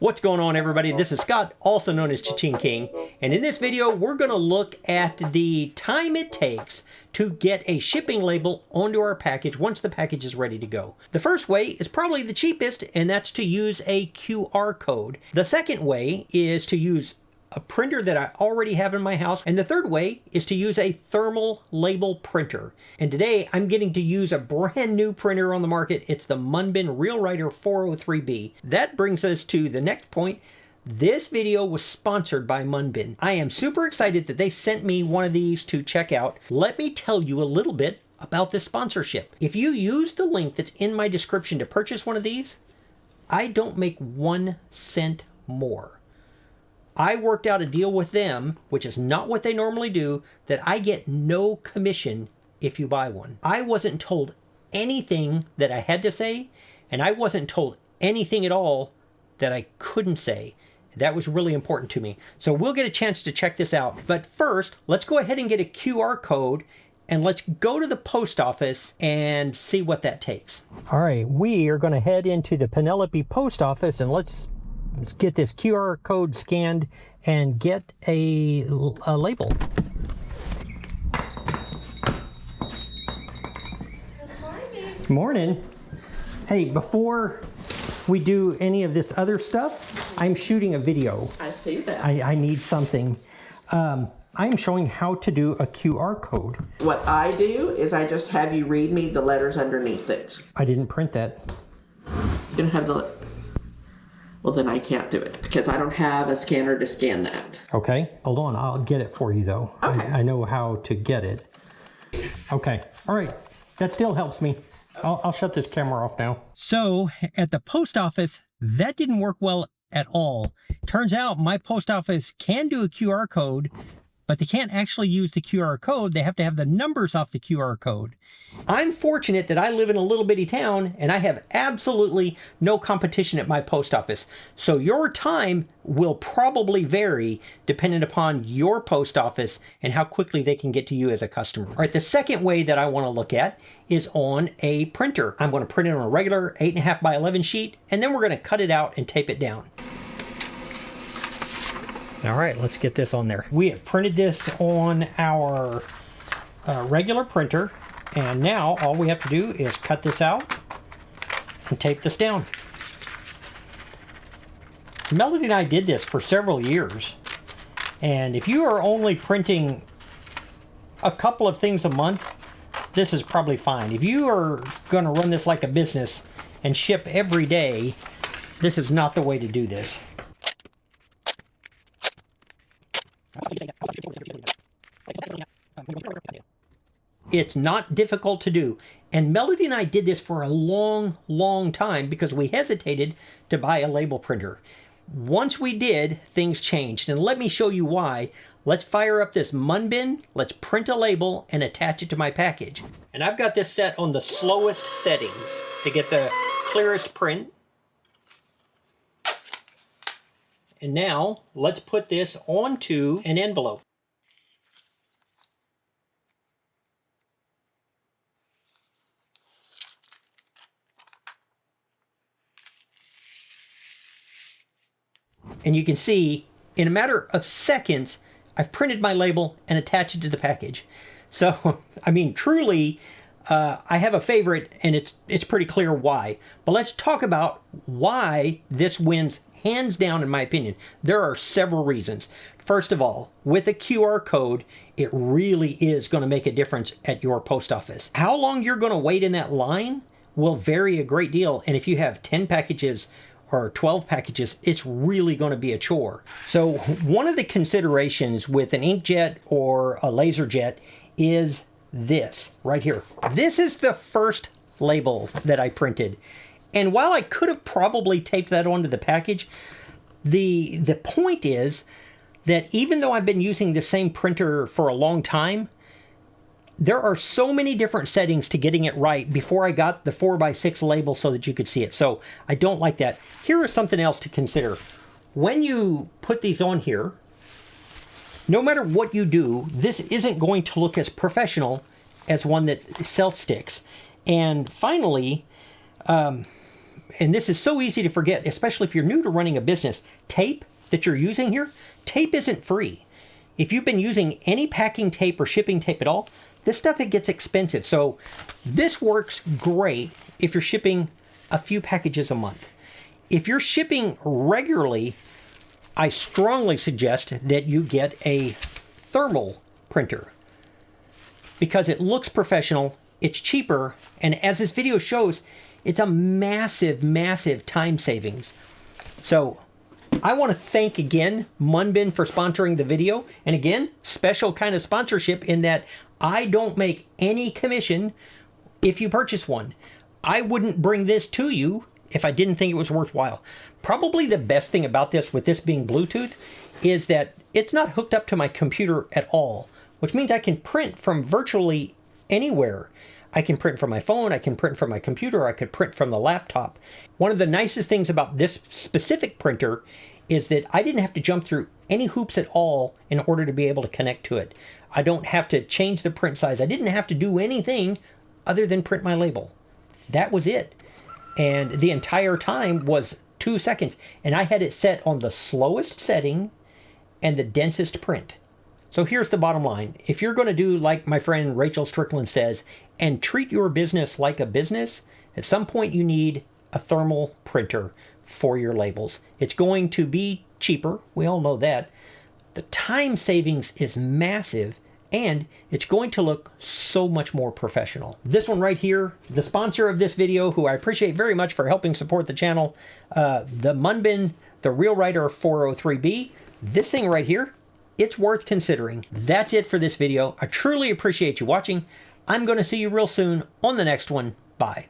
What's going on, everybody? This is Scott, also known as Cha-Ching King, and in this video we're going to look at the time it takes to get a shipping label onto our package once the package is ready to go. The first way is probably the cheapest, and that's to use a QR code. The second way is to use a printer that I already have in my house, and the third way is to use a thermal label printer. And today I'm getting to use a brand new printer on the market. It's the MUNBYN RealWriter 403B. That brings us to the next point. This video was sponsored by MUNBYN. I am super excited that they sent me one of these to check out. Let me tell you a little bit about this sponsorship. If you use the link that's in my description to purchase one of these, I don't make 1 cent more. I worked out a deal with them, which is not what they normally do, that I get no commission if you buy one. I wasn't told anything that I had to say, and I wasn't told anything at all that I couldn't say. That was really important to me. So we'll get a chance to check this out. But first, let's go ahead and get a QR code, and let's go to the post office and see what that takes. All right, we are going to head into the Penelope post office, and let's get this QR code scanned and get a label. Good morning. Hey, before we do any of this other stuff, I'm shooting a video. I see that. I need something. I'm showing how to do a QR code. What I do is I just have you read me the letters underneath it. I didn't print that. You don't have the... Well, then I can't do it because I don't have a scanner to scan that. Okay, hold on. I'll get it for you, though. Okay. I know how to get it. Okay, all right. That still helps me. I'll shut this camera off now. So, at the post office, that didn't work well at all. Turns out my post office can do a QR code, but they can't actually use the QR code. They have to have the numbers off the QR code. I'm fortunate that I live in a little bitty town and I have absolutely no competition at my post office. So your time will probably vary depending upon your post office and how quickly they can get to you as a customer. All right, the second way that I want to look at is on a printer. I'm going to print it on a regular 8.5 by 11 sheet, and then we're going to cut it out and tape it down. All right, let's get this on there. We have printed this on our regular printer, and now all we have to do is cut this out and tape this down. Melody and I did this for several years, and if you are only printing a couple of things a month, this is probably fine. If you are going to run this like a business and ship every day, this is not the way to do this. It's not difficult to do. And Melody and I did this for a long time because we hesitated to buy a label printer. Once we did, things changed. And let me show you why. Let's fire up this MUNBYN, let's print a label and attach it to my package. And I've got this set on the slowest settings to get the clearest print. And now, let's put this onto an envelope. And you can see, in a matter of seconds, I've printed my label and attached it to the package. So, I mean, truly, I have a favorite, and it's pretty clear why. But let's talk about why this wins hands down, in my opinion. There are several reasons. First of all, with a QR code, it really is going to make a difference at your post office. How long you're going to wait in that line will vary a great deal. And if you have 10 packages or 12 packages, it's really going to be a chore. So one of the considerations with an inkjet or a laser jet is this right here. This is the first label that I printed. And while I could have probably taped that onto the package, the point is that even though I've been using the same printer for a long time, there are so many different settings to getting it right before I got the 4x6 label so that you could see it. So I don't like that. Here is something else to consider. When you put these on here, no matter what you do, this isn't going to look as professional as one that self-sticks. And finally, and this is so easy to forget, especially if you're new to running a business, tape that you're using here, tape isn't free. If you've been using any packing tape or shipping tape at all, this stuff, it gets expensive. So this works great if you're shipping a few packages a month. If you're shipping regularly, I strongly suggest that you get a thermal printer because it looks professional, it's cheaper, and as this video shows, it's a massive, massive time savings. So I want to thank again Munbyn for sponsoring the video. And again, special kind of sponsorship in that I don't make any commission if you purchase one. I wouldn't bring this to you if I didn't think it was worthwhile. Probably the best thing about this, with this being Bluetooth, is that it's not hooked up to my computer at all, which means I can print from virtually anywhere. I can print from my phone, I can print from my computer, I could print from the laptop. One of the nicest things about this specific printer is that I didn't have to jump through any hoops at all in order to be able to connect to it. I don't have to change the print size. I didn't have to do anything other than print my label. That was it. And the entire time was 2 seconds. And I had it set on the slowest setting and the densest print. So here's the bottom line. If you're going to do like my friend Rachel Strickland says, and treat your business like a business, at some point you need a thermal printer for your labels. It's going to be cheaper. We all know that. The time savings is massive, and it's going to look so much more professional. This one right here, the sponsor of this video, who I appreciate very much for helping support the channel, the Munbyn, the RealWriter 403B, this thing right here, it's worth considering. That's it for this video. I truly appreciate you watching. I'm going to see you real soon on the next one. Bye.